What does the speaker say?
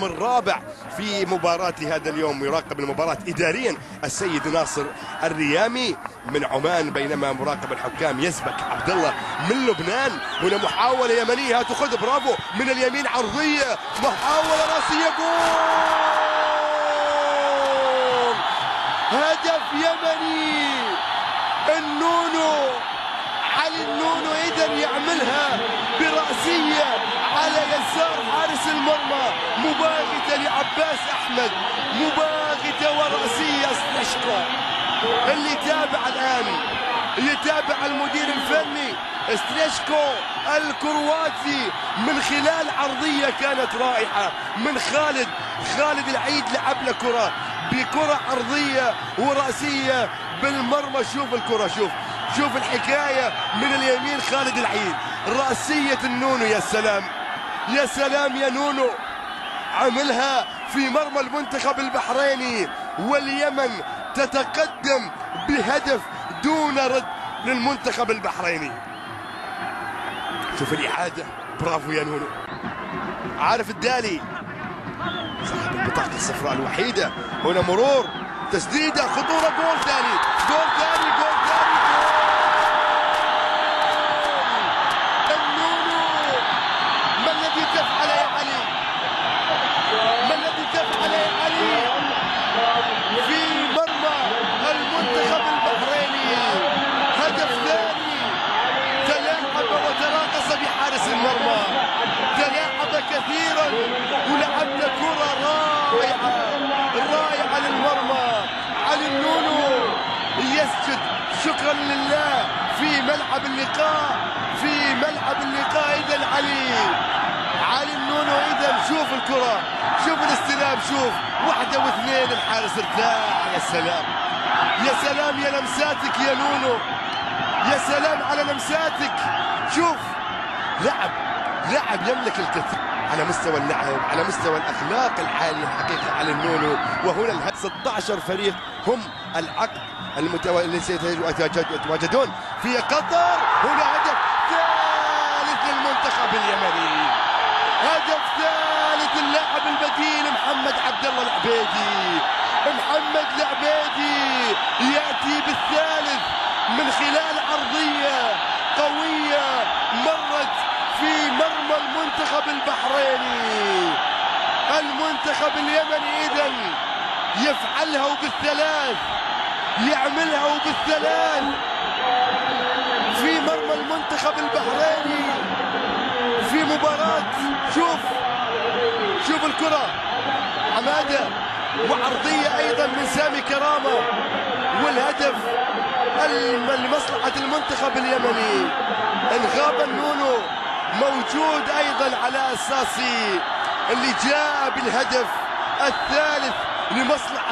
الرابع في مباراة هذا اليوم. يراقب المباراة إداريا السيد ناصر الريامي من عمان، بينما مراقب الحكام يزبك عبد الله من لبنان. هنا محاولة يمنية تأخذ، برافو من اليمين، عرضية، محاولة راسية، جول! هدف يمني. النونو، علي النونو إذا يعملها برأسية على يسار حارس المرمى، مباغتة لعباس أحمد، مباغتة ورأسية ستريشكو. اللي يتابع الآن يتابع المدير الفني ستريشكو الكرواتي من خلال عرضية كانت رائعة من خالد العيد، لعب له كرة بكرة عرضية ورأسية بالمرمى. شوف الكرة، شوف الحكاية من اليمين، خالد العيد، رأسية النونو. يا سلام يا سلام يا نونو، عملها في مرمى المنتخب البحريني، واليمن تتقدم بهدف دون رد للمنتخب البحريني. شوف الإعادة، برافو يا نونو. عارف الدالي صاحب البطاقة الصفراء الوحيدة. هنا مرور، تسديدة، خطورة، جول ثاني، جول ثاني، جول ثاني، النونو. ما الذي تفعل يا علي؟ ما الذي تفعل يا علي في مرمى المنتخب البحريني؟ هدف ثاني. تلاعب وتراقص بحارس المرمى، تلاعب كثيرا ولعبنا كرة رائعة للمرمى. علي النونو يسجد شكرا لله في ملعب اللقاء. إذا علي النونو، إذا شوف الكرة، شوف الاستلام، شوف واحدة واثنين، الحارس ارتاح. يا سلام يا سلام يا لمساتك يا نونو، يا سلام على لمساتك. شوف لاعب يملك الكثير على مستوى اللعب، على مستوى الاخلاق العاليه حقيقه على النونو. وهنا 16 فريق هم العقد اللي سيتواجدون في قطر. هنا هدف ثالث للمنتخب اليمني، هدف ثالث. اللاعب البديل محمد عبد الله العبيدي، محمد العبيدي ياتي بالثالث من خلال عرضيه قويه مرت في مرمى المنتخب البحريني. المنتخب اليمني إذن يفعلها وبالثلاث، يعملها وبالثلاث في مرمى المنتخب البحريني في مباراة. شوف الكرة، عمادة، وعرضية أيضا من سامي كرامة، والهدف لمصلحة المنتخب اليمني. انغاب النونو موجود أيضا على أساسي اللي جاء بالهدف الثالث لمصلحة